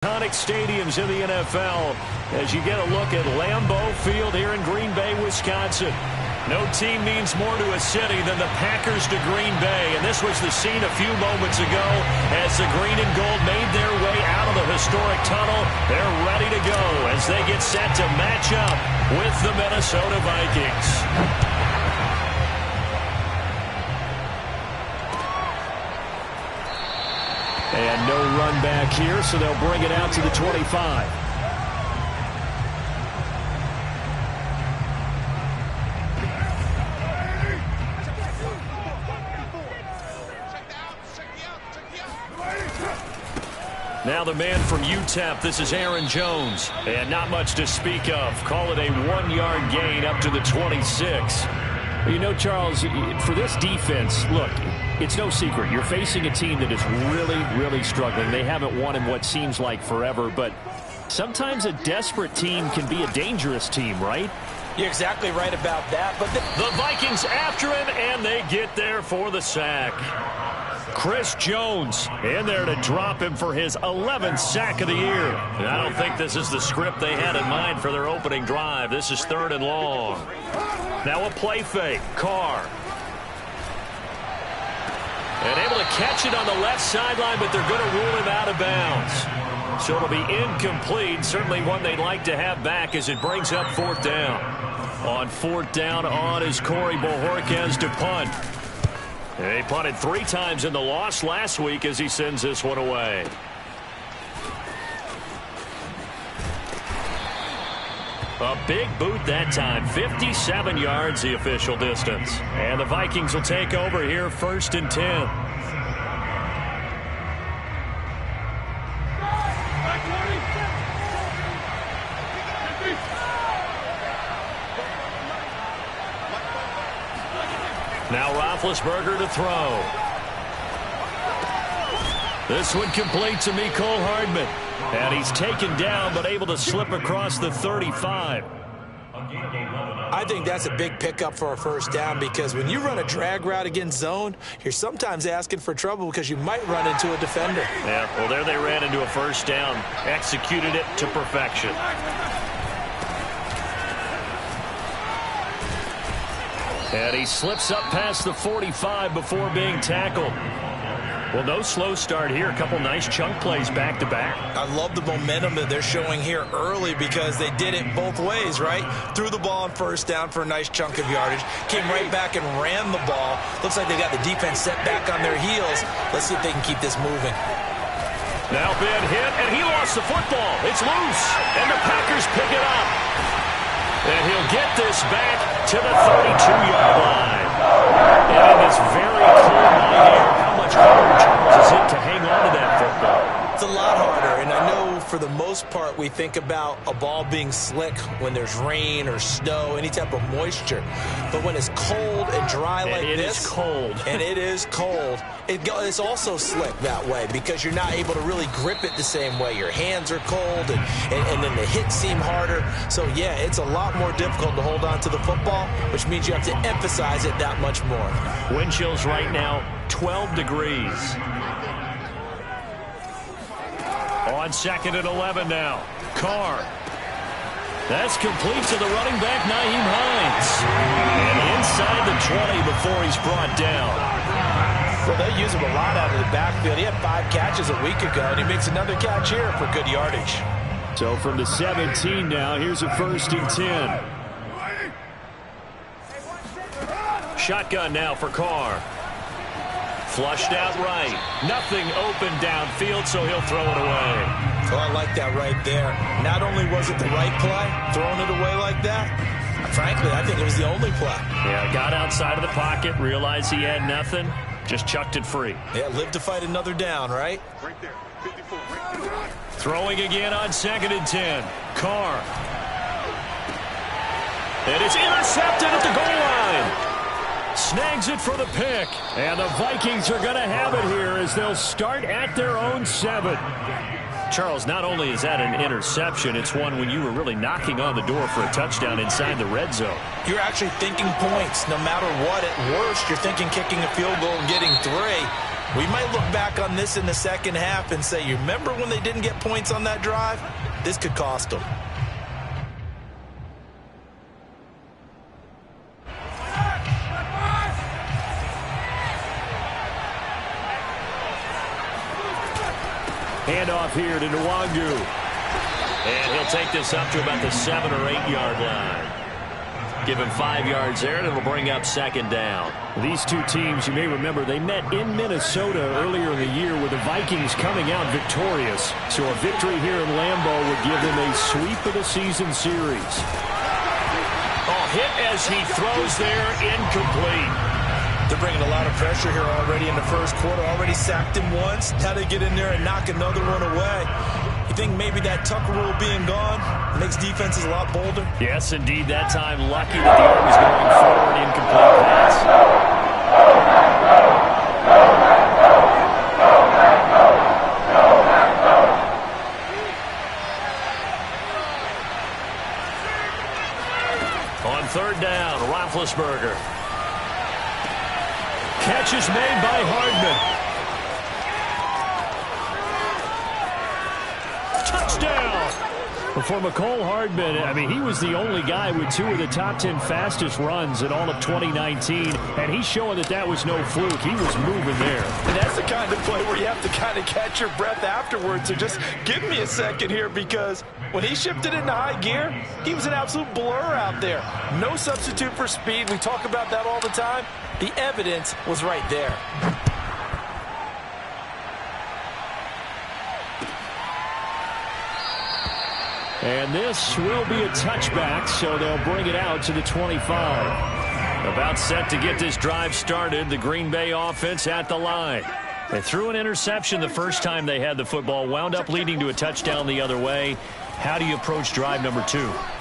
Iconic stadiums in the NFL as you get a look at Lambeau Field here in Green Bay, Wisconsin. No team means more to a city than the Packers to Green Bay, and this was the scene a few moments ago as the green and gold made their way out of the historic tunnel. They're ready to go as they get set to match up with the Minnesota Vikings. And no run back here, so they'll bring it out to the 25. Now the man from UTEP, this is Aaron Jones. And not much to speak of. Call it a 1-yard gain up to the 26. You know, Charles, for this defense, look, it's no secret. You're facing a team that is really, really struggling. They haven't won in what seems like forever, but sometimes a desperate team can be a dangerous team, right? You're exactly right about that. But the Vikings after him, and they get there for the sack. Chris Jones in there to drop him for his 11th sack of the year. And I don't think this is the script they had in mind for their opening drive. This is 3rd and long. Now a play fake. Carr. And able to catch it on the left sideline, but they're going to rule him out of bounds. So it'll be incomplete. Certainly one they'd like to have back as it brings up 4th down. On 4th down on is Corey Bojorquez to punt. And he punted 3 times in the loss last week as he sends this one away. A big boot that time. 57 yards the official distance. And the Vikings will take over here 1st and 10. Now Roethlisberger to throw. This one complete to Mecole Hardman. And he's taken down, but able to slip across the 35. I think that's a big pickup for a 1st down, because when you run a drag route against zone, you're sometimes asking for trouble because you might run into a defender. Yeah, well, there they ran into a 1st down. Executed it to perfection. And he slips up past the 45 before being tackled. Well, no slow start here. A couple nice chunk plays back-to-back. I love the momentum that they're showing here early because they did it both ways, right? Threw the ball on 1st down for a nice chunk of yardage. Came right back and ran the ball. Looks like they got the defense set back on their heels. Let's see if they can keep this moving. Now Ben hit, and he lost the football. It's loose, and the Packers pick it up. And he'll get this back to the 32-yard line. And it is very clear by here how much harder, Charles, is it to hang on to that football. It's a lot harder, and I know for the most part we think about a ball being slick when there's rain or snow, any type of moisture. But when it's cold and dry like this, it is cold. And it is cold, it's also slick that way because you're not able to really grip it the same way. Your hands are cold, and then the hits seem harder. So, yeah, it's a lot more difficult to hold on to the football, which means you have to emphasize it that much more. Wind chills right now, 12 degrees. On 2nd and 11 now. Carr. That's complete to the running back, Nyheim Hines. And inside the 20 before he's brought down. Well, they use him a lot out of the backfield. He had 5 catches a week ago, and he makes another catch here for good yardage. So from the 17 now, here's a 1st and 10. Shotgun now for Carr. Flushed out right. Nothing open downfield, so he'll throw it away. Oh, I like that right there. Not only was it the right play, throwing it away like that, frankly, I think it was the only play. Yeah, got outside of the pocket, realized he had nothing, just chucked it free. Yeah, live to fight another down, right? Right there, 54. Throwing again on 2nd and 10. Carr. And it's intercepted at the goal line. Snags it for the pick. And the Vikings are going to have it here as they'll start at their own 7. Charles, not only is that an interception, it's one when you were really knocking on the door for a touchdown inside the red zone. You're actually thinking points no matter what. At worst, you're thinking kicking a field goal and getting 3. We might look back on this in the second half and say, you remember when they didn't get points on that drive? This could cost them. Handoff here to Nwangu. And he'll take this up to about the 7 or 8 yard line. Give him 5 yards there, and it'll bring up second down. These two teams, you may remember, they met in Minnesota earlier in the year with the Vikings coming out victorious. So a victory here in Lambeau would give them a sweep of the season series. Oh, hit as he throws there, incomplete. They're bringing a lot of pressure here already in the first quarter. Already sacked him once. Now they get in there and knock another one away. You think maybe that Tucker rule being gone makes defenses a lot bolder? Yes, indeed. That time, lucky that the arm was going forward. Incomplete pass. On third down, Roethlisberger. Catch is made by Hardman. Touchdown! For McCole Hardman, I mean, he was the only guy with 2 of the top 10 fastest runs in all of 2019, and he's showing that that was no fluke. He was moving there. And that's the kind of play where you have to kind of catch your breath afterwards. So just give me a second here, because when he shifted into high gear, he was an absolute blur out there. No substitute for speed. We talk about that all the time. The evidence was right there. And this will be a touchback, so they'll bring it out to the 25. About set to get this drive started, the Green Bay offense at the line. They threw an interception the first time they had the football, wound up leading to a touchdown the other way. How do you approach drive number 2?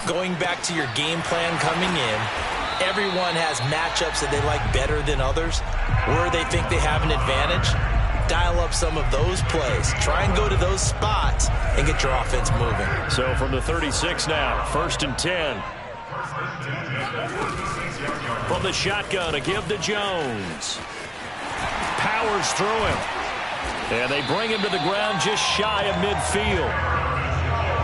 Going back to your game plan coming in, everyone has matchups that they like better than others, where they think they have an advantage. Dial up some of those plays. Try and go to those spots and get your offense moving. So from the 36 now, 1st and 10. From the shotgun, a give to Jones. Powers through him. And they bring him to the ground just shy of midfield.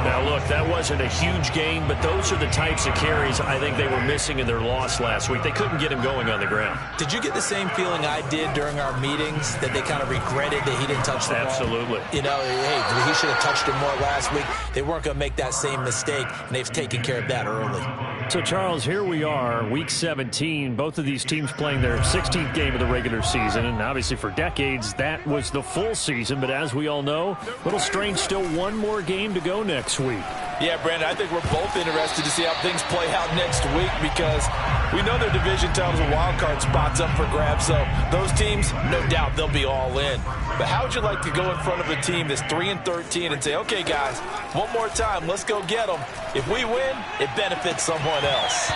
Now, look, that wasn't a huge gain, but those are the types of carries I think they were missing in their loss last week. They couldn't get him going on the ground. Did you get the same feeling I did during our meetings, that they kind of regretted that he didn't touch the ball? Absolutely. You know, hey, he should have touched it more last week. They weren't going to make that same mistake, and they've taken care of that early. So, Charles, here we are, Week 17. Both of these teams playing their 16th game of the regular season, and obviously for decades, that was the full season. But as we all know, Little Strange, still one more game to go next week. Yeah, Brandon, I think we're both interested to see how things play out next week, because we know their division titles and wild card spots up for grabs. So those teams, no doubt, they'll be all in. But how would you like to go in front of a team that's 3-13 and say, okay, guys, one more time, let's go get them. If we win, it benefits someone else.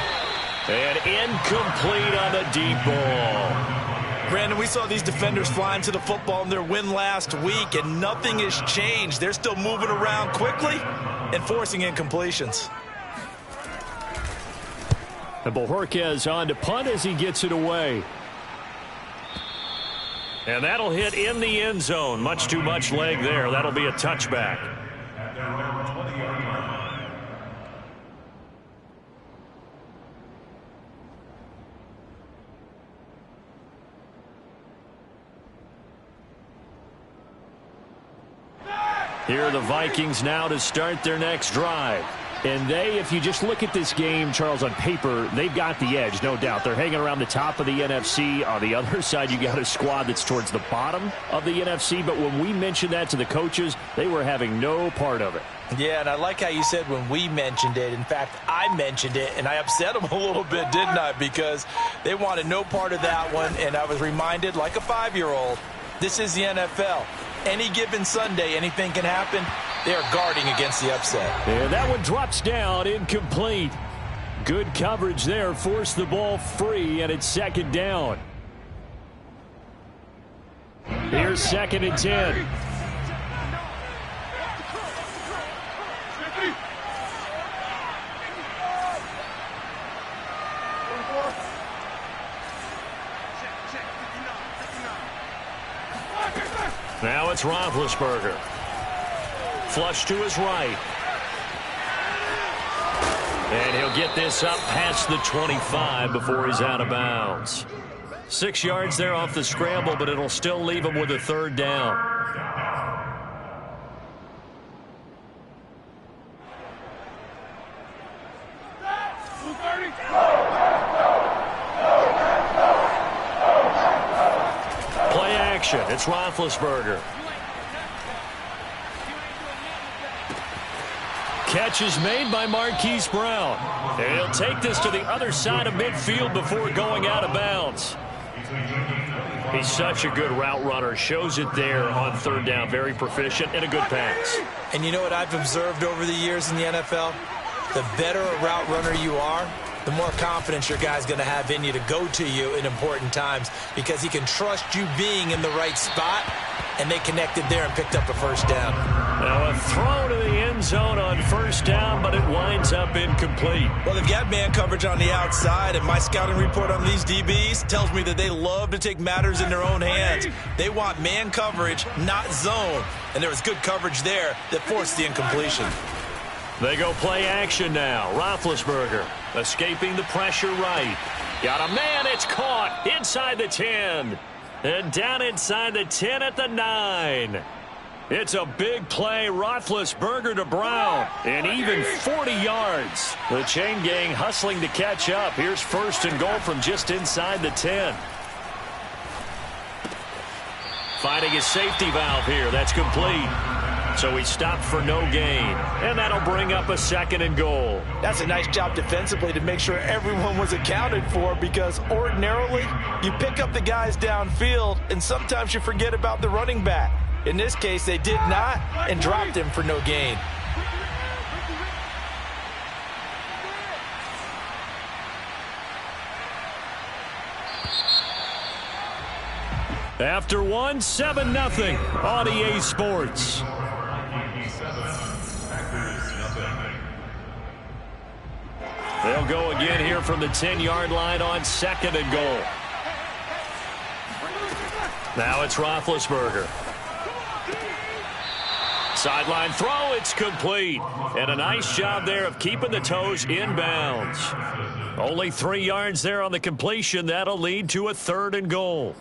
And incomplete on the deep ball. Brandon, we saw these defenders flying to the football in their win last week, and nothing has changed. They're still moving around quickly and forcing incompletions. And Bojorquez on to punt as he gets it away. And that'll hit in the end zone. Much too much leg there. That'll be a touchback. Here are the Vikings now to start their next drive. And they, if you just look at this game, Charles, on paper, they've got the edge, no doubt. They're hanging around the top of the NFC. On the other side, you got a squad that's towards the bottom of the NFC. But when we mentioned that to the coaches, they were having no part of it. Yeah, and I like how you said when we mentioned it. In fact, I mentioned it, and I upset them a little bit, didn't I? Because they wanted no part of that one, and I was reminded, like a 5-year-old, this is the NFL. Any given Sunday, anything can happen. They are guarding against the upset. And that one drops down, incomplete. Good coverage there, forced the ball free, and it's second down. Here's 2nd and 10. Now it's Roethlisberger. Flush to his right. And he'll get this up past the 25 before he's out of bounds. 6 yards there off the scramble, but it'll still leave him with a third down. Play action. It's Roethlisberger. Catch is made by Marquise Brown. And he'll take this to the other side of midfield before going out of bounds. He's such a good route runner. Shows it there on third down. Very proficient and a good pass. And you know what I've observed over the years in the NFL? The better a route runner you are, the more confidence your guy's going to have in you to go to you in important times because he can trust you being in the right spot, and they connected there and picked up a first down. Now a throw to the end zone on first down, but it winds up incomplete. Well, they've got man coverage on the outside, and my scouting report on these DBs tells me that they love to take matters in their own hands. They want man coverage, not zone, and there was good coverage there that forced the incompletion. They go play action now. Roethlisberger escaping the pressure right. Got a man. It's caught inside the 10. And down inside the 10 at the 9. It's a big play. Roethlisberger to Brown. And even 40 yards. The chain gang hustling to catch up. Here's first and goal from just inside the 10. Finding his safety valve here. That's complete. So he stopped for no gain. And that'll bring up a second and goal. That's a nice job defensively to make sure everyone was accounted for, because ordinarily you pick up the guys downfield and sometimes you forget about the running back. In this case, they did not and dropped him for no gain. After one, 7-0 on EA Sports. They'll go again here from the 10-yard line on second and goal. Now it's Roethlisberger. Sideline throw, it's complete. And a nice job there of keeping the toes in bounds. Only 3 yards there on the completion. That'll lead to a third and goal.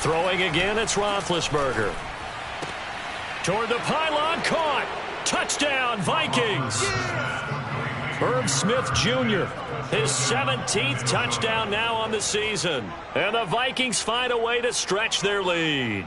Throwing again, it's Roethlisberger. Toward the pylon, caught. Touchdown, Vikings. Irv Smith Jr., his 17th touchdown now on the season. And the Vikings find a way to stretch their lead.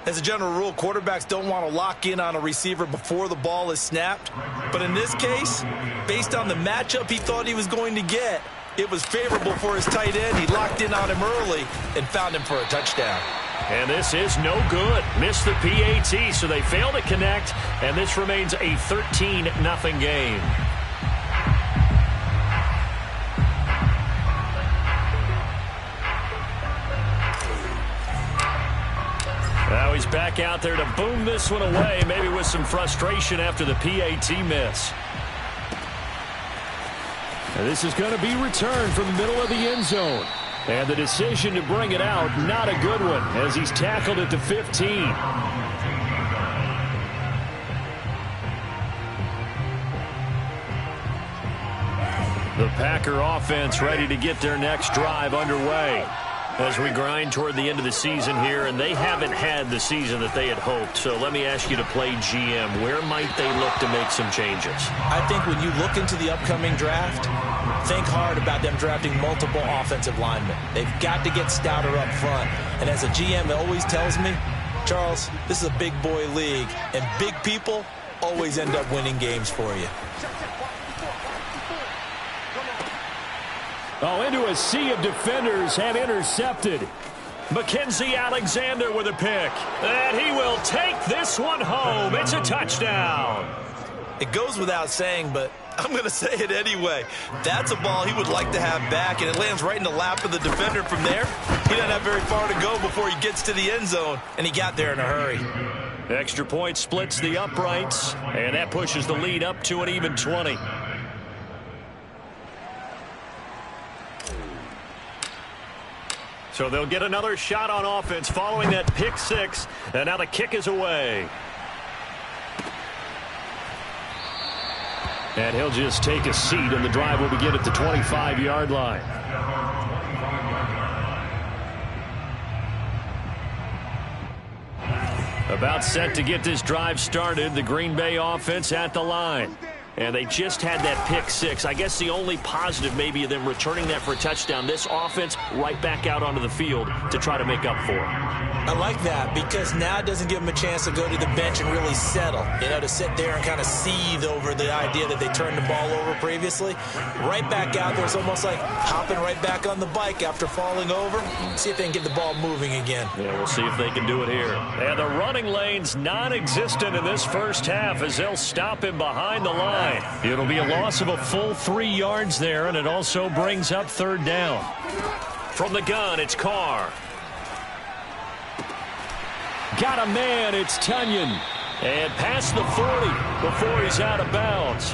As a general rule, quarterbacks don't want to lock in on a receiver before the ball is snapped. But in this case, based on the matchup he thought he was going to get, it was favorable for his tight end. He locked in on him early and found him for a touchdown. And this is no good. Missed the PAT, so they fail to connect, and this remains a 13-0 game. Now he's back out there to boom this one away, maybe with some frustration after the PAT miss. And this is going to be returned from the middle of the end zone. And the decision to bring it out, not a good one, as he's tackled at the 15. The Packer offense ready to get their next drive underway as we grind toward the end of the season here, and they haven't had the season that they had hoped. So let me ask you to play GM. Where might they look to make some changes? I think when you look into the upcoming draft, think hard about them drafting multiple offensive linemen. They've got to get stouter up front. And as a GM, it always tells me, Charles, this is a big boy league, and big people always end up winning games for you. Oh, into a sea of defenders and intercepted. Mackenzie Alexander with a pick. And he will take this one home. It's a touchdown. It goes without saying, but I'm going to say it anyway. That's a ball he would like to have back, and it lands right in the lap of the defender from there. He doesn't have very far to go before he gets to the end zone, and he got there in a hurry. Extra point splits the uprights, and that pushes the lead up to an even 20. So they'll get another shot on offense following that pick six, and now the kick is away. And he'll just take a seat, and the drive will begin at the 25-yard line. About set to get this drive started, the Green Bay offense at the line. And they just had that pick six. I guess the only positive maybe of them returning that for a touchdown. This offense right back out onto the field to try to make up for it. I like that because now it doesn't give them a chance to go to the bench and really settle. You know, to sit there and kind of seethe over the idea that they turned the ball over previously. Right back out there. It's almost like hopping right back on the bike after falling over. See if they can get the ball moving again. Yeah, we'll see if they can do it here. And the running lane's non-existent in this first half as they'll stop him behind the line. It'll be a loss of a full 3 yards there, and it also brings up third down. From the gun, it's Carr. Got a man, it's Tunyon. And past the 40 before he's out of bounds.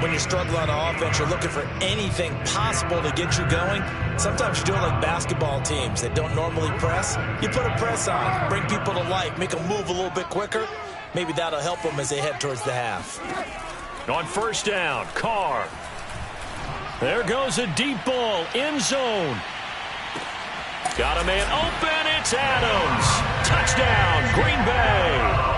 When you struggle on offense, you're looking for anything possible to get you going. Sometimes you do it like basketball teams that don't normally press. You put a press on, bring people to life, make them move a little bit quicker. Maybe that'll help them as they head towards the half. On first down, Carr. There goes a deep ball, end zone. Got a man open, it's Adams. Touchdown, Green Bay.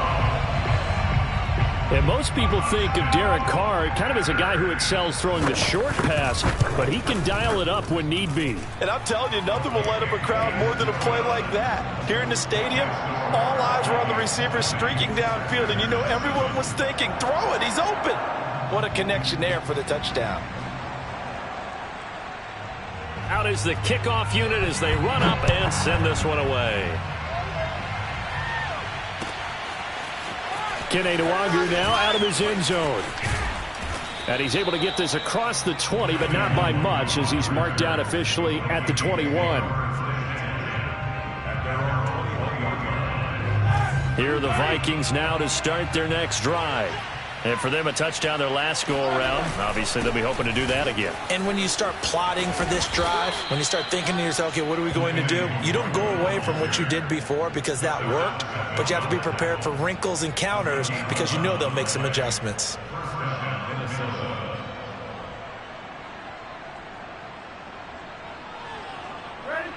And most people think of Derek Carr kind of as a guy who excels throwing the short pass, but he can dial it up when need be. And I'm telling you, nothing will light up a crowd more than a play like that. Here in the stadium, all eyes were on the receiver streaking downfield, and you know everyone was thinking, throw it, he's open. What a connection there for the touchdown. Out is the kickoff unit as they run up and send this one away. Kene Nwagu now out of his end zone. And he's able to get this across the 20, but not by much as he's marked down officially at the 21. Here are the Vikings now to start their next drive. And for them, a touchdown their last go-around. Obviously, they'll be hoping to do that again. And when you start plotting for this drive, when you start thinking to yourself, okay, what are we going to do? You don't go away from what you did before because that worked, but you have to be prepared for wrinkles and counters because you know they'll make some adjustments.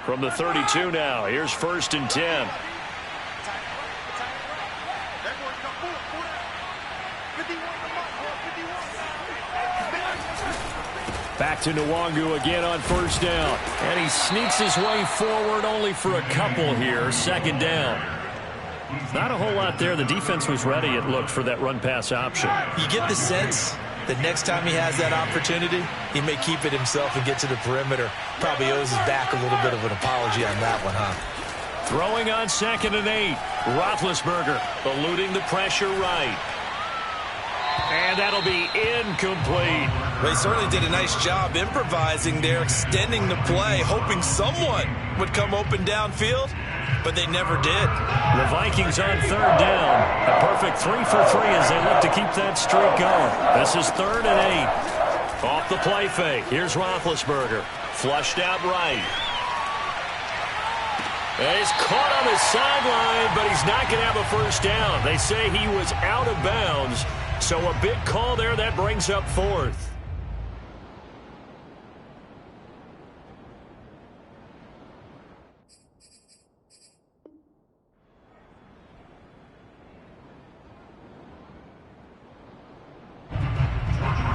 From the 32 now, here's 1st and 10. Back to Nwagu again on first down. And he sneaks his way forward only for a couple here. 2nd down. Not a whole lot there. The defense was ready, it looked, for that run-pass option. You get the sense that next time he has that opportunity, he may keep it himself and get to the perimeter. Probably owes his back a little bit of an apology on that one, huh? Throwing on 2nd and 8. Roethlisberger eluding the pressure right. And that'll be incomplete. They certainly did a nice job improvising there, extending the play, hoping someone would come open downfield, but they never did. The Vikings on 3rd down. A perfect 3 for 3 as they look to keep that streak going. This is 3rd and 8. Off the play fake. Here's Roethlisberger. Flushed out right. And he's caught on his sideline, but he's not going to have a first down. They say he was out of bounds. So a big call there that brings up 4th.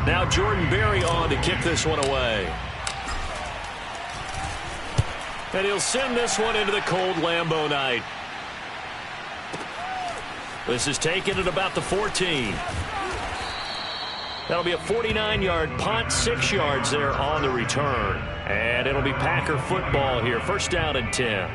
Now Jordan Berry on to kick this one away. And he'll send this one into the cold Lambeau night. This is taken at about the 14. That'll be a 49-yard punt, 6 yards there on the return. And it'll be Packer football here. 1st down and 10.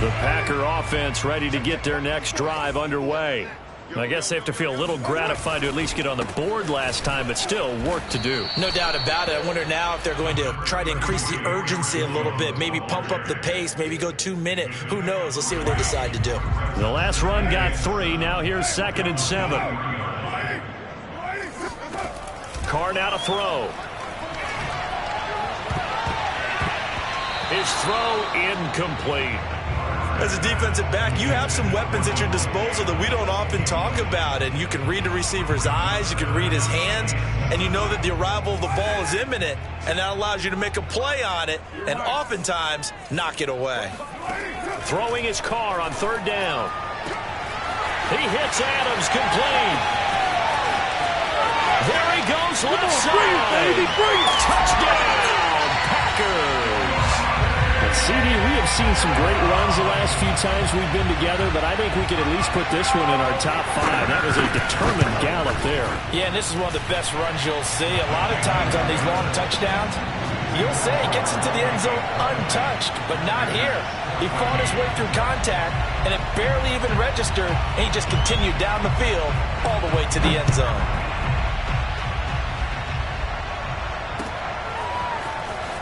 The Packer offense ready to get their next drive underway. I guess they have to feel a little gratified to at least get on the board last time, but still work to do. No doubt about it. I wonder now if they're going to try to increase the urgency a little bit, maybe pump up the pace, maybe go 2 minute. Who knows? Let's see what they decide to do. The last run got 3. Now here's 2nd and 7. Carr now to throw. His throw incomplete. As a defensive back, you have some weapons at your disposal that we don't often talk about. And you can read the receiver's eyes, you can read his hands, and you know that the arrival of the ball is imminent, and that allows you to make a play on it and oftentimes knock it away. Throwing his Carr on 3rd down. He hits Adams complete. There he goes, left side. Touchdown, Packers. CD, we have seen some great runs the last few times we've been together, but I think we could at least put this one in our top 5. That was a determined gallop there. Yeah, and this is one of the best runs you'll see. A lot of times on these long touchdowns, you'll say he gets into the end zone untouched, but not here. He fought his way through contact, and it barely even registered, and he just continued down the field all the way to the end zone.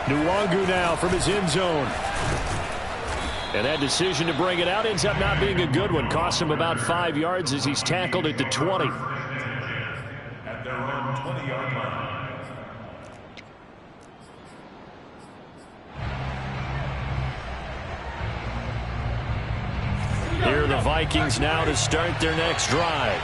Nwangu now from his end zone. And that decision to bring it out ends up not being a good one. Costs him about 5 yards as he's tackled at the 20. At their own 20-yard line. Here are the Vikings now to start their next drive.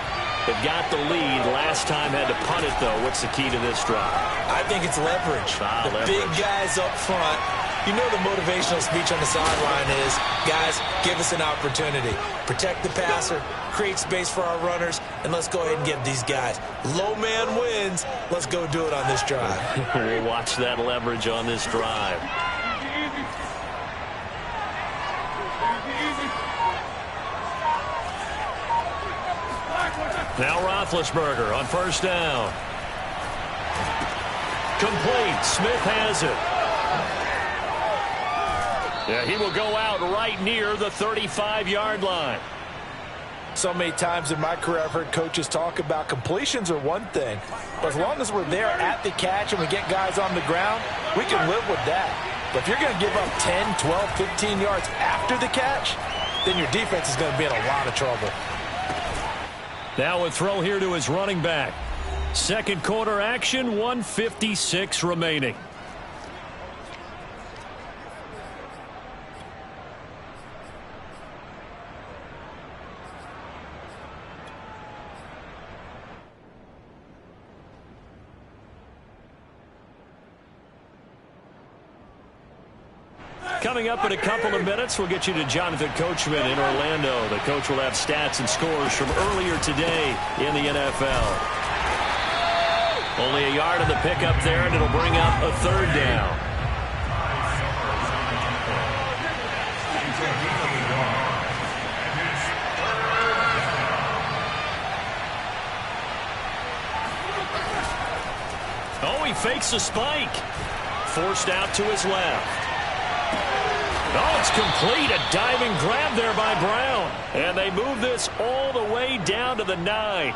They've got the lead. Last time had to punt it, though. What's the key to this drive? I think it's leverage. Leverage. Big guys up front. You know the motivational speech on the sideline is, guys, give us an opportunity. Protect the passer, create space for our runners, and let's go ahead and give these guys. Low man wins. Let's go do it on this drive. We'll watch that leverage on this drive. Now Roethlisberger on 1st down. Complete. Smith has it. Yeah, he will go out right near the 35-yard line. So many times in my career I've heard coaches talk about completions are one thing, but as long as we're there at the catch and we get guys on the ground, we can live with that. But if you're going to give up 10, 12, 15 yards after the catch, then your defense is going to be in a lot of trouble. Now a throw here to his running back. 2nd quarter action, 1:56 remaining. Coming up in a couple of minutes, we'll get you to Jonathan Coachman in Orlando. The coach will have stats and scores from earlier today in the NFL. Only a yard of the pickup there, and it'll bring up a 3rd down. Oh, he fakes a spike. Forced out to his left. Oh, it's complete. A diving grab there by Brown. And they move this all the way down to the 9.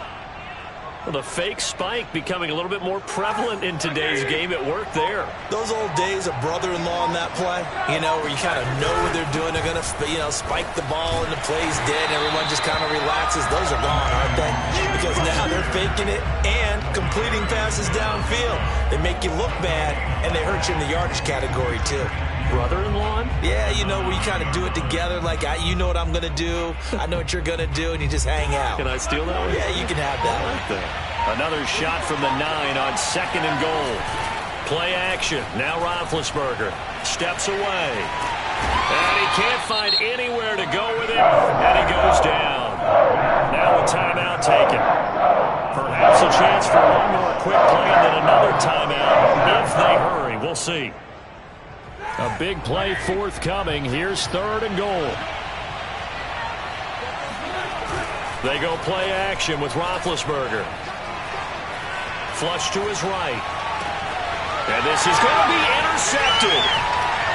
Well, the fake spike becoming a little bit more prevalent in today's game. It worked there. Those old days of brother-in-law on that play, you know, where you kind of know what they're doing. They're going to, you know, spike the ball and the play's dead and everyone just kind of relaxes. Those are gone, aren't they? Because now they're faking it and completing passes downfield. They make you look bad, and they hurt you in the yardage category, too. Brother-in-law? Yeah, you know, where you kind of do it together, like, you know what I'm going to do, I know what you're going to do, and you just hang out. Can I steal that one? Yeah, you can have that one. Another shot from the 9 on 2nd and goal. Play action. Now Roethlisberger steps away. And he can't find anywhere to go with it, and he goes down. Now a timeout taken. Perhaps a chance for one more quick play and then another timeout if they hurry. We'll see. A big play forthcoming. Here's 3rd and goal. They go play action with Roethlisberger. Flush to his right. And this is going to be intercepted.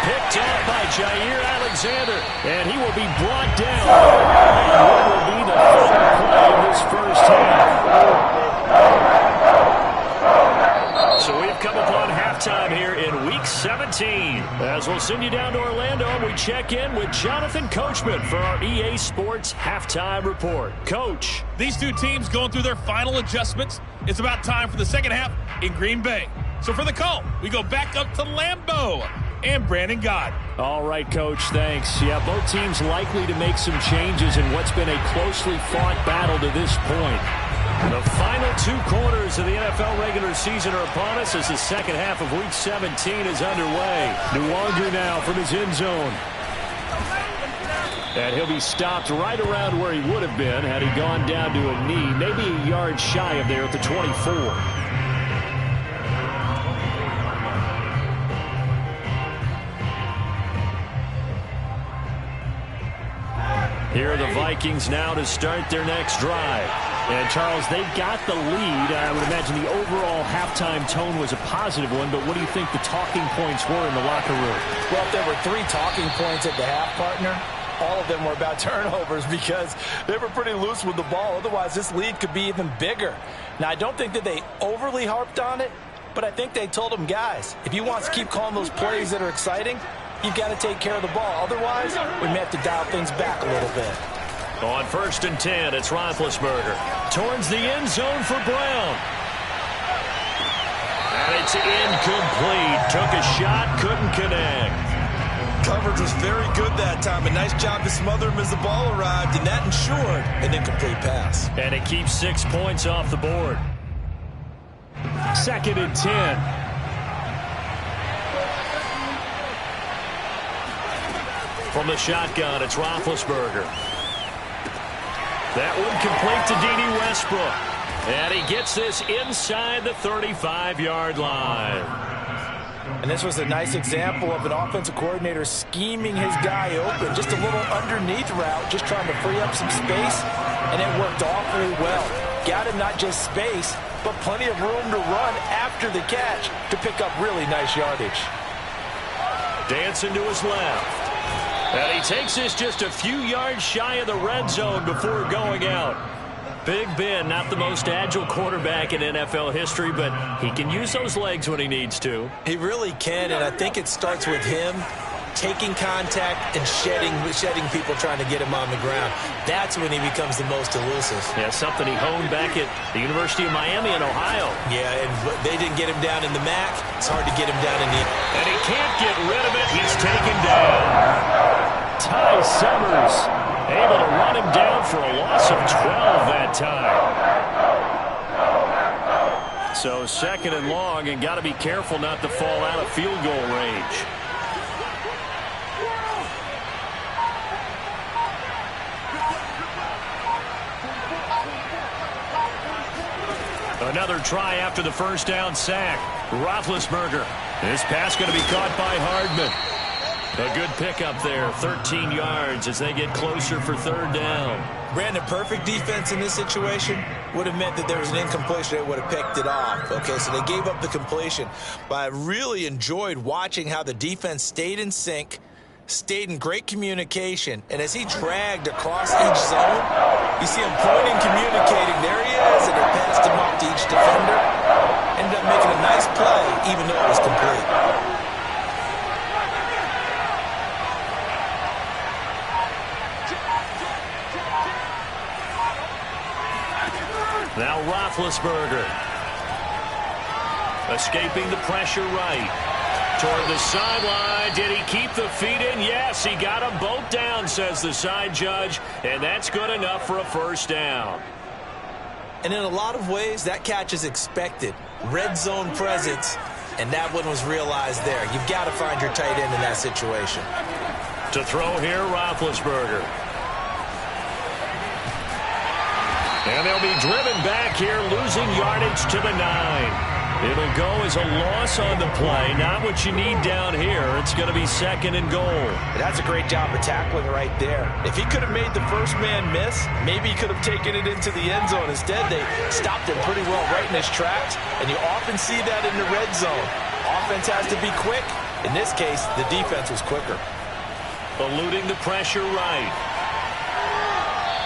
Picked up by Jair Alexander. And he will be brought down. And what will be the final play of this first half? So we've come upon halftime here in Week 17. As we'll send you down to Orlando, and we check in with Jonathan Coachman for our EA Sports Halftime Report. Coach. These two teams going through their final adjustments. It's about time for the second half in Green Bay. So for the call, we go back up to Lambeau and Brandon Gott. All right, Coach, thanks. Yeah, both teams likely to make some changes in what's been a closely fought battle to this point. The final two quarters of the NFL regular season are upon us as the second half of Week 17 is underway. Nwonger now from his end zone. And he'll be stopped right around where he would have been had he gone down to a knee, maybe a yard shy of there at the 24. Here are the Vikings now to start their next drive. And, Charles, they've got the lead. I would imagine the overall halftime tone was a positive one, but what do you think the talking points were in the locker room? Well, if there were 3 talking points at the half, partner, all of them were about turnovers because they were pretty loose with the ball. Otherwise, this lead could be even bigger. Now, I don't think that they overly harped on it, but I think they told them, guys, if you want to keep calling those plays that are exciting, you've got to take care of the ball. Otherwise, we may have to dial things back a little bit. On 1st and 10, it's Roethlisberger. Towards the end zone for Brown. And it's incomplete. Took a shot, couldn't connect. Coverage was very good that time. A nice job to smother him as the ball arrived, and that ensured an incomplete pass. And it keeps 6 points off the board. 2nd and 10. From the shotgun, it's Roethlisberger. That one complete to D.D. Westbrook. And he gets this inside the 35-yard line. And this was a nice example of an offensive coordinator scheming his guy open. Just a little underneath route, just trying to free up some space. And it worked awfully well. Got him not just space, but plenty of room to run after the catch to pick up really nice yardage. Dancing to his left. And he takes this just a few yards shy of the red zone before going out. Big Ben, not the most agile quarterback in NFL history, but he can use those legs when he needs to. He really can, and I think it starts with him taking contact and shedding people trying to get him on the ground. That's when he becomes the most elusive. Yeah, something he honed back at the University of Miami in Ohio. Yeah, and they didn't get him down in the MAC. It's hard to get him down in the... And he can't get rid of it. He's taken down. Ty Summers able to run him down for a loss of 12 that time. So 2nd and long, and got to be careful not to fall out of field goal range. Another try after the first down sack. Roethlisberger. This pass going to be caught by Hardman. A good pickup there, 13 yards as they get closer for 3rd down. Brandon, perfect defense in this situation would have meant that there was an incompletion. They would have picked it off. Okay, so they gave up the completion. But I really enjoyed watching how the defense stayed in sync, stayed in great communication, and as he dragged across each zone, you see him pointing, communicating. There he is, and they passed him off to each defender. Ended up making a nice play, even though it was complete. Now Roethlisberger. Escaping the pressure right. Toward the sideline. Did he keep the feet in? Yes, he got them both down, says the side judge. And that's good enough for a 1st down. And in a lot of ways, that catch is expected. Red zone presence, and that one was realized there. You've got to find your tight end in that situation. To throw here, Roethlisberger. And they'll be driven back here, losing yardage to the 9. It'll go as a loss on the play. Not what you need down here. It's going to be 2nd and goal. That's a great job of tackling right there. If he could have made the first man miss, maybe he could have taken it into the end zone. Instead, they stopped him pretty well right in his tracks, and you often see that in the red zone. Offense has to be quick. In this case, the defense was quicker. Eluding the pressure right.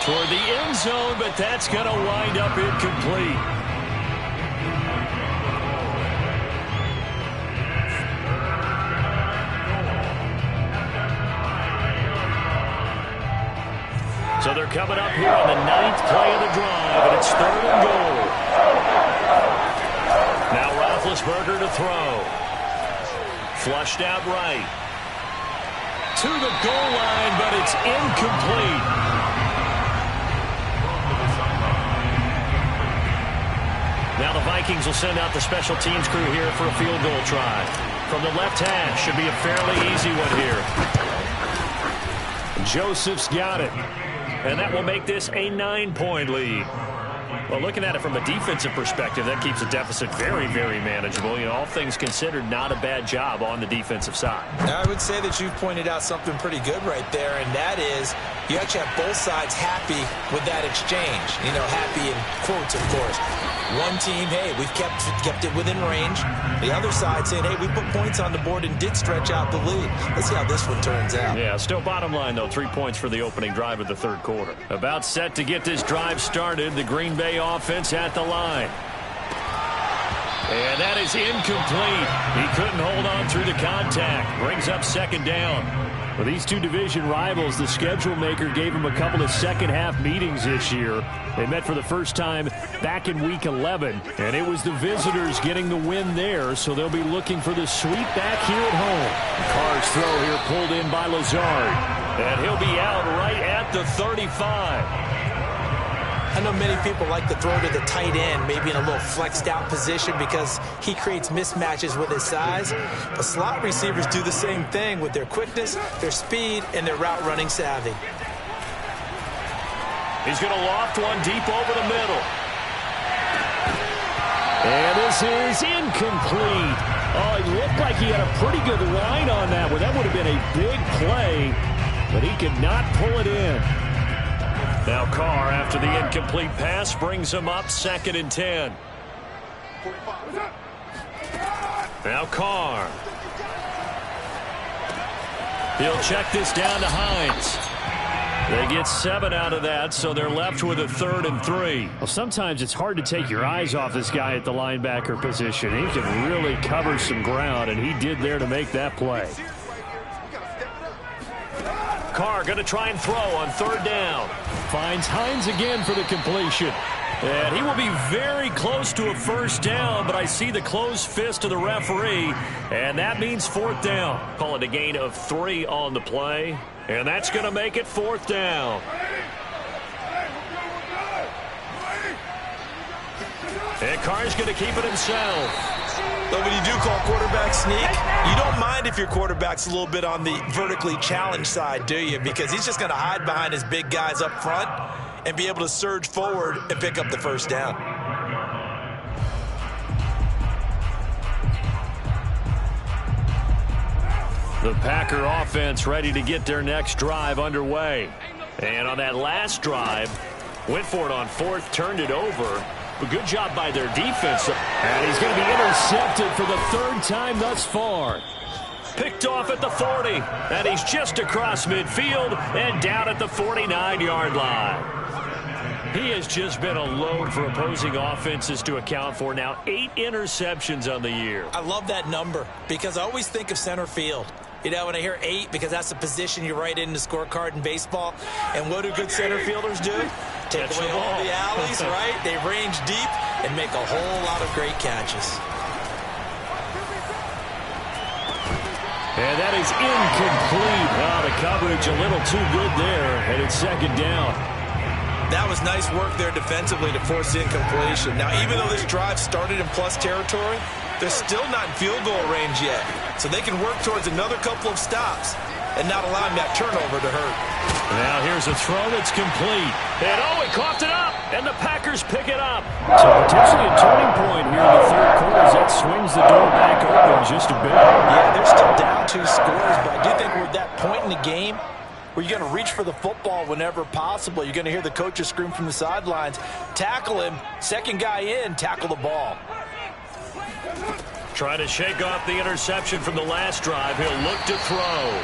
Toward the end zone, but that's going to wind up incomplete. So they're coming up here on the 9th play of the drive, and it's 3rd and goal. Now Roethlisberger to throw. Flushed out right. To the goal line, but it's incomplete. Now the Vikings will send out the special teams crew here for a field goal try. From the left hash, should be a fairly easy one here. Joseph's got it. And that will make this a 9-point lead. Well, looking at it from a defensive perspective, that keeps the deficit very, very manageable. You know, all things considered, not a bad job on the defensive side. Now, I would say that you've pointed out something pretty good right there, and that is you actually have both sides happy with that exchange. You know, happy in quotes, of course. One team, hey, we've kept it within range. The other side saying, hey, we put points on the board and did stretch out the lead. Let's see how this one turns out. Yeah, still bottom line, though, 3 points for the opening drive of the 3rd quarter. About set to get this drive started, the Green Bay offense at the line. And that is incomplete. He couldn't hold on through the contact. Brings up 2nd down. Well, these two division rivals, the schedule maker gave them a couple of second-half meetings this year. They met for the first time back in Week 11, and it was the visitors getting the win there, so they'll be looking for the sweep back here at home. Carr's throw here pulled in by Lazard, and he'll be out right at the 35. I know many people like to throw to the tight end, maybe in a little flexed out position because he creates mismatches with his size. But slot receivers do the same thing with their quickness, their speed, and their route running savvy. He's going to loft one deep over the middle. And this is incomplete. Oh, it looked like he had a pretty good line on that one. That would have been a big play, but he could not pull it in. Now Carr, after the incomplete pass, brings him up 2nd and 10. Now Carr. He'll check this down to Hines. They get 7 out of that, so they're left with a 3rd and 3. Well, sometimes it's hard to take your eyes off this guy at the linebacker position. He can really cover some ground, and he did there to make that play. Carr going to try and throw on 3rd down. Finds Hines again for the completion. And he will be very close to a 1st down, but I see the closed fist of the referee, and that means 4th down. Call it a gain of 3 on the play, and that's going to make it 4th down. And Carr's going to keep it himself. But when you do call quarterback sneak, you don't mind if your quarterback's a little bit on the vertically challenged side, do you? Because he's just going to hide behind his big guys up front and be able to surge forward and pick up the 1st down. The Packer offense ready to get their next drive underway. And on that last drive, went for it on 4th, turned it over. But good job by their defense. And he's going to be intercepted for the 3rd time thus far. Picked off at the 40. And he's just across midfield and down at the 49-yard line. He has just been a load for opposing offenses to account for. Now 8 interceptions on the year. I love that number because I always think of center field. You know, when I hear 8, because that's the position you write in the scorecard in baseball. And what do good center fielders do? Take away all the alleys, right? They range deep and make a whole lot of great catches. And that is incomplete. Oh, the coverage a little too good there, and it's 2nd down. That was nice work there defensively to force the incompletion. Now, even though this drive started in plus territory, they're still not in field goal range yet. So they can work towards another couple of stops and not allowing that turnover to hurt. Now here's a throw that's complete. And oh, he coughed it up, and the Packers pick it up. So potentially a turning point here in the 3rd quarter as that swings the door back open just a bit. Yeah, they're still down 2 scores, but I do think we're at that point in the game where you're going to reach for the football whenever possible. You're going to hear the coaches scream from the sidelines. Tackle him. 2nd guy in, tackle the ball. Trying to shake off the interception from the last drive. He'll look to throw.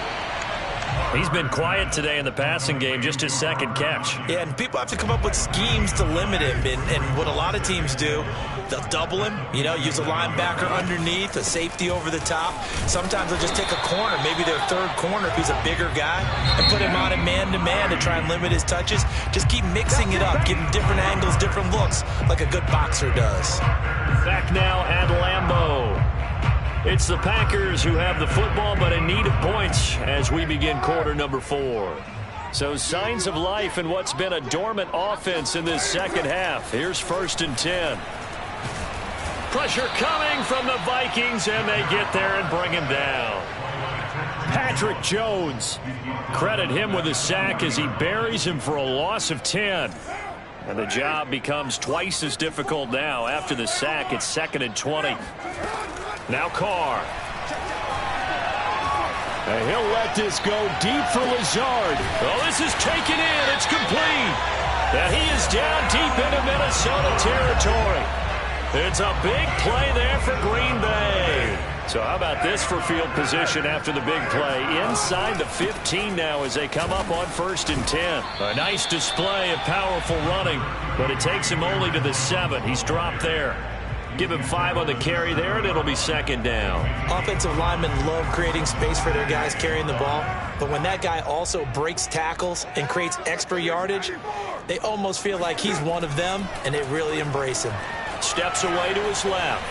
He's been quiet today in the passing game, just his second catch. Yeah, and people have to come up with schemes to limit him. And what a lot of teams do, they'll double him, use a linebacker underneath, a safety over the top. Sometimes they'll just take a corner, maybe their third corner if he's a bigger guy, and put him on a man-to-man to try and limit his touches. Just keep mixing it up, give him different angles, different looks, like a good boxer does. Back now at Lambeau. It's the Packers who have the football, but in need of points as we begin quarter number 4. So signs of life in what's been a dormant offense in this second half. Here's 1st and 10. Pressure coming from the Vikings, and they get there and bring him down. Patrick Jones. Credit him with a sack as he buries him for a loss of 10. And the job becomes twice as difficult now. After the sack, it's 2nd and 20. Now Carr. And he'll let this go deep for Lazard. Oh, this is taken in. It's complete. And he is down deep into Minnesota territory. It's a big play there for Green Bay. So how about this for field position after the big play? Inside the 15 now as they come up on 1st and 10. A nice display of powerful running, but it takes him only to the 7. He's dropped there. Give him 5 on the carry there, and it'll be 2nd down. Offensive linemen love creating space for their guys carrying the ball, but when that guy also breaks tackles and creates extra yardage, they almost feel like he's one of them, and they really embrace him. Steps away to his left.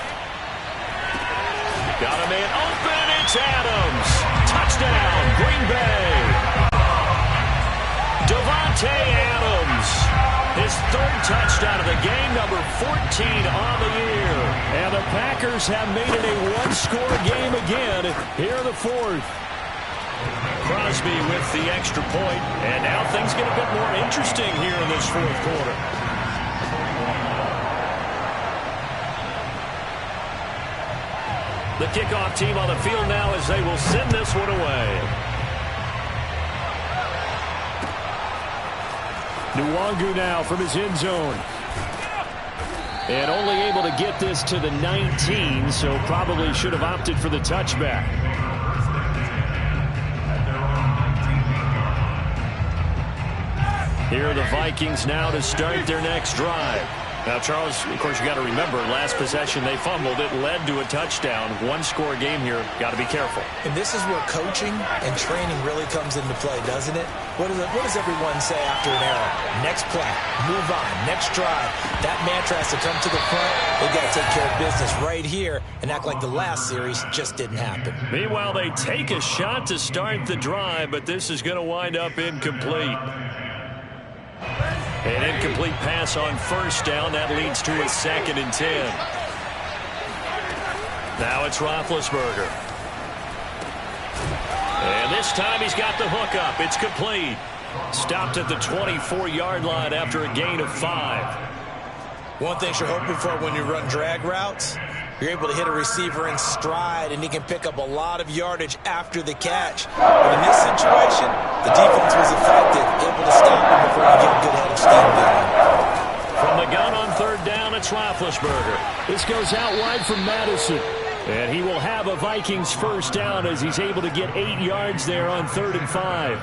Got a man open. It's Adams. Touchdown, Green Bay. Devontae Adams. His 3rd touchdown of the game, number 14 on the year. And the Packers have made it a one-score game again here in the 4th. Crosby with the extra point, and now things get a bit more interesting here in this 4th quarter. The kickoff team on the field now as they will send this one away. Nwangu now from his end zone. And only able to get this to the 19, so probably should have opted for the touchback. Here are the Vikings now to start their next drive. Now, Charles, of course, you got to remember, last possession they fumbled. It led to a touchdown. One-score game here. Got to be careful. And this is where coaching and training really comes into play, doesn't it? What does everyone say after an error? Next play, move on, next drive. That mantra has to come to the front. They've got to take care of business right here and act like the last series just didn't happen. Meanwhile, they take a shot to start the drive, but this is going to wind up incomplete. An incomplete pass on 1st down. That leads to a 2nd and 10. Now it's Roethlisberger. And this time he's got the hook up. It's complete. Stopped at the 24-yard line after a gain of 5. One thing you're hoping for when you run drag routes, you're able to hit a receiver in stride, and he can pick up a lot of yardage after the catch. But in this situation, the defense was effective, able to stop him before he get a good head of steam going. From the gun on 3rd down, it's Roethlisberger. This goes out wide from Madison. And he will have a Vikings 1st down as he's able to get 8 yards there on 3rd and 5.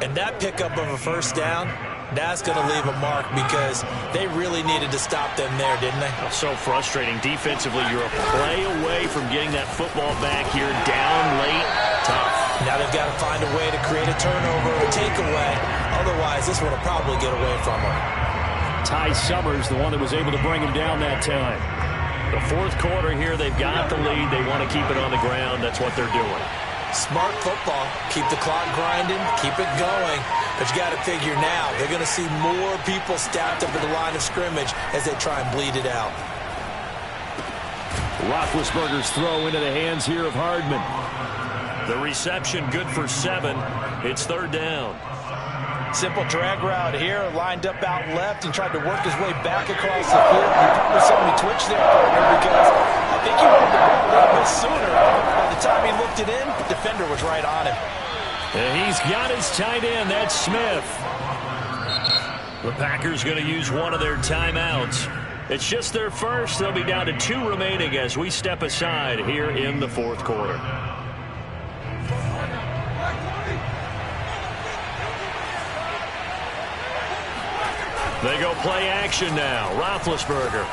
And that pickup of a 1st down, that's going to leave a mark because they really needed to stop them there, didn't they? So frustrating. Defensively, you're a play away from getting that football back here. Down late, tough. Now they've got to find a way to create a turnover or takeaway. Otherwise, this one will probably get away from them. Ty Summers, the one that was able to bring him down that time. The 4th quarter here, they've got the lead. They want to keep it on the ground. That's what they're doing. Smart football. Keep the clock grinding. Keep it going. But you got to figure now, they're going to see more people stacked up at the line of scrimmage as they try and bleed it out. Roethlisberger's throw into the hands here of Hardman. The reception good for 7. It's 3rd down. Simple drag route here, lined up out left and tried to work his way back across the field. He probably saw me twitch there, partner, because I think he wanted to go a little bit sooner. By the time he looked it in, the defender was right on him. And he's got his tight end. That's Smith. The Packers going to use one of their timeouts. It's just their first. They'll be down to 2 remaining as we step aside here in the 4th quarter. They go play action now. Roethlisberger.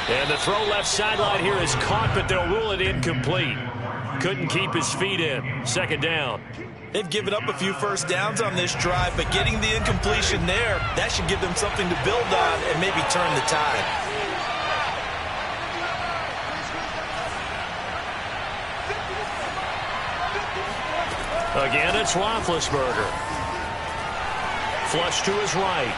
And the throw left sideline here is caught, but they'll rule it incomplete. Couldn't keep his feet in. Second down. They've given up a few first downs on this drive, but getting the incompletion there, that should give them something to build on and maybe turn the tide. Again, it's Roethlisberger. Flush to his right.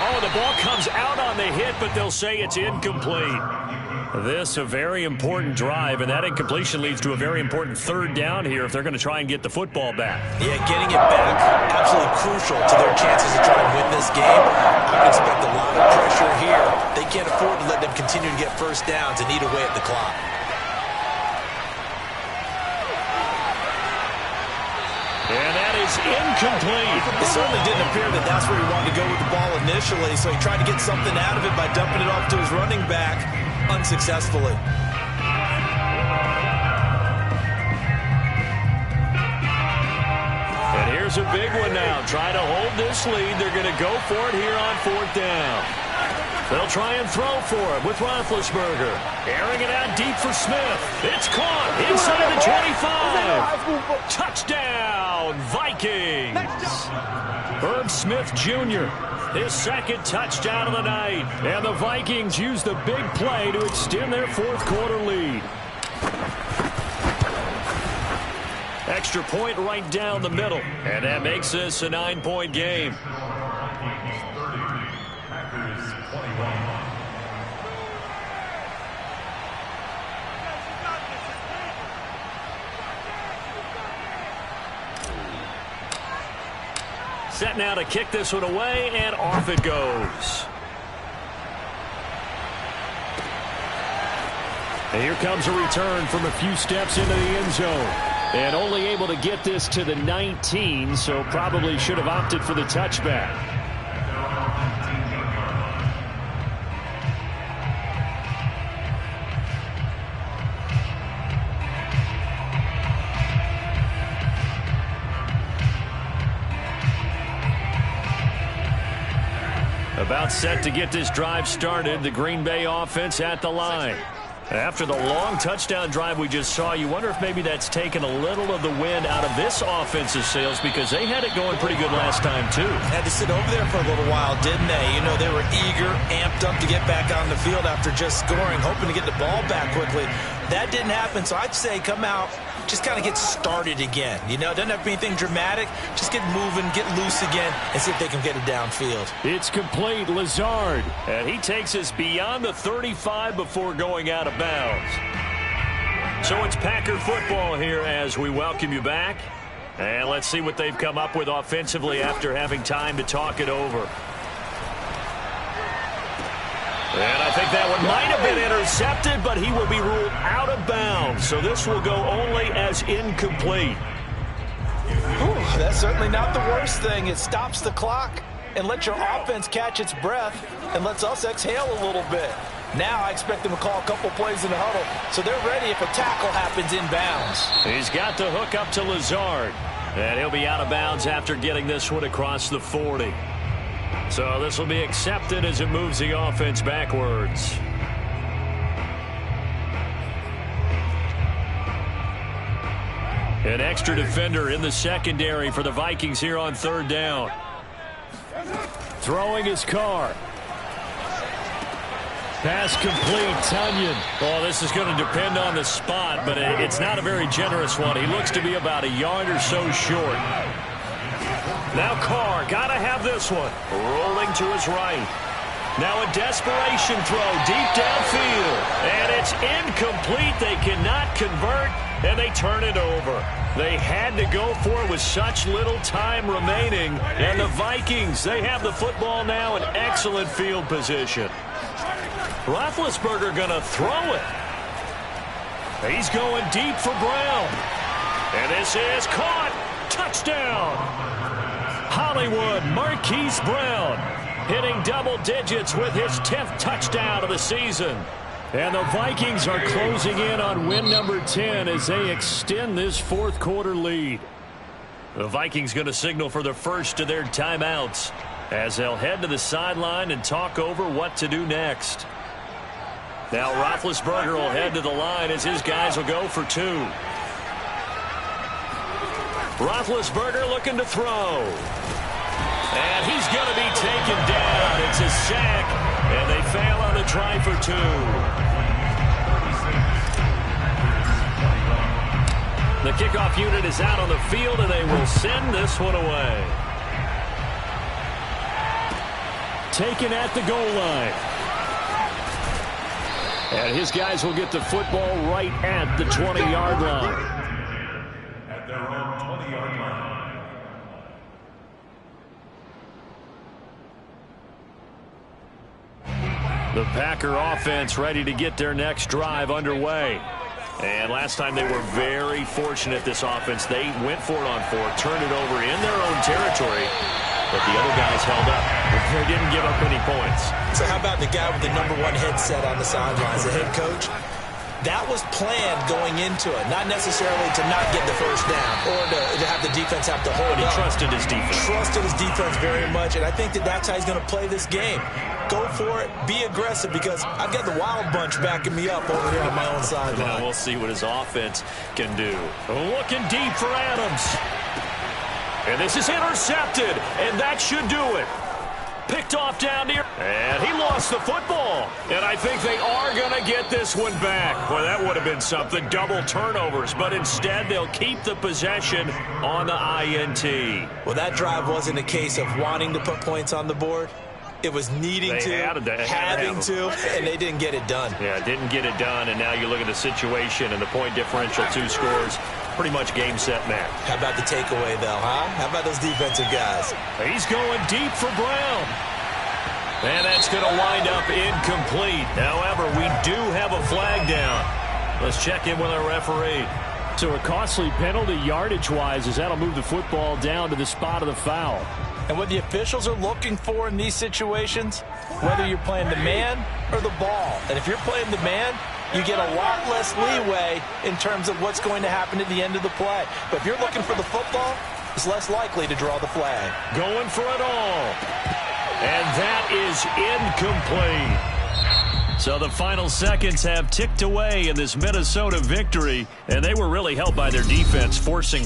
Oh, the ball comes out on the hit, but they'll say it's incomplete. This a very important drive, and that incompletion leads to a very important third down here if they're going to try and get the football back. Yeah, getting it back, absolutely crucial to their chances to try and win this game. I would expect a lot of pressure here. They can't afford to let them continue to get first downs and eat away at the clock. And that is incomplete. It certainly didn't appear that that's where he wanted to go with the ball initially, so he tried to get something out of it by dumping it off to his running back unsuccessfully. And here's a big one now. Try to hold this lead. They're going to go for it here on fourth down. They'll try and throw for it with Roethlisberger. Airing it out deep for Smith. It's caught inside the 25. Touchdown, Vikings. Herb Smith Jr., his second touchdown of the night. And the Vikings use the big play to extend their fourth quarter lead. Extra point right down the middle. And that makes this a 9-point game. Set now to kick this one away, and off it goes. And here comes a return from a few steps into the end zone. And only able to get this to the 19, so probably should have opted for the touchback. About set to get this drive started. The Green Bay offense at the line. After the long touchdown drive we just saw, you wonder if maybe that's taken a little of the wind out of this offensive sails, because they had it going pretty good last time, too. Had to sit over there for a little while, didn't they? You know, they were eager, amped up to get back on the field after just scoring, hoping to get the ball back quickly. That didn't happen, so I'd say come out, just kind of get started again. You know, it doesn't have to be anything dramatic. Just get moving, get loose again, and see if they can get it downfield. It's complete. Lazard. And he takes us beyond the 35 before going out of bounds. So it's Packer football here as we welcome you back. And let's see what they've come up with offensively after having time to talk it over. And I think that one might have been intercepted, but he will be ruled out of bounds. So this will go only as incomplete. Whew, that's certainly not the worst thing. It stops the clock and lets your offense catch its breath and lets us exhale a little bit. Now I expect them to call a couple plays in the huddle, so they're ready if a tackle happens inbounds. He's got the hook up to Lazard. And he'll be out of bounds after getting this one across the 40. So this will be accepted as it moves the offense backwards. An extra defender in the secondary for the Vikings here on third down. Throwing his car. Pass complete, Tunyon. Oh, this is going to depend on the spot, but it's not a very generous one. He looks to be about a yard or so short. Now Carr, gotta have this one. Rolling to his right. Now a desperation throw deep downfield. And it's incomplete. They cannot convert, and they turn it over. They had to go for it with such little time remaining. And the Vikings, they have the football now in excellent field position. Roethlisberger gonna throw it. He's going deep for Brown. And this is caught. Touchdown. Hollywood Marquise Brown hitting double digits with his 10th touchdown of the season. And the Vikings are closing in on win number 10 as they extend this fourth quarter lead. The Vikings going to signal for the first of their timeouts as they'll head to the sideline and talk over what to do next. Now Roethlisberger will head to the line as his guys will go for 2. Roethlisberger looking to throw. And he's going to be taken down. It's a sack, and they fail on the try for 2. The kickoff unit is out on the field, and they will send this one away. Taken at the goal line. And his guys will get the football right at the 20-yard line. At their own 20-yard line. The Packer offense ready to get their next drive underway. And last time they were very fortunate, this offense. They went for it on 4, turned it over in their own territory, but the other guys held up. They didn't give up any points. So how about the guy with the #1 headset on the sidelines, the head coach? That was planned going into it, not necessarily to not get the first down or to have the defense have to hold He up. trusted his defense. Trusted his defense very much, and I think that's how he's going to play this game. Go for it, be aggressive, because I've got the wild bunch backing me up over here on my own sideline. Now we'll see what his offense can do. Looking deep for Adams. And this is intercepted, and that should do it. Picked off down near, and he lost the football. And I think they are going to get this one back. Boy, that would have been something, double turnovers. But instead, they'll keep the possession on the INT. Well, that drive wasn't a case of wanting to put points on the board. It was needing They to, having to, and they didn't get it done. Yeah, didn't get it done, and now you look at the situation and the point differential, 2 scores, pretty much game, set, match. How about the takeaway, though, huh? How about those defensive guys? He's going deep for Brown. And that's going to wind up incomplete. However, we do have a flag down. Let's check in with our referee. So a costly penalty yardage-wise, as that'll move the football down to the spot of the foul. And what the officials are looking for in these situations, whether you're playing the man or the ball. And if you're playing the man, you get a lot less leeway in terms of what's going to happen at the end of the play. But if you're looking for the football, it's less likely to draw the flag. Going for it all. And that is incomplete. So the final seconds have ticked away in this Minnesota victory, and they were really helped by their defense forcing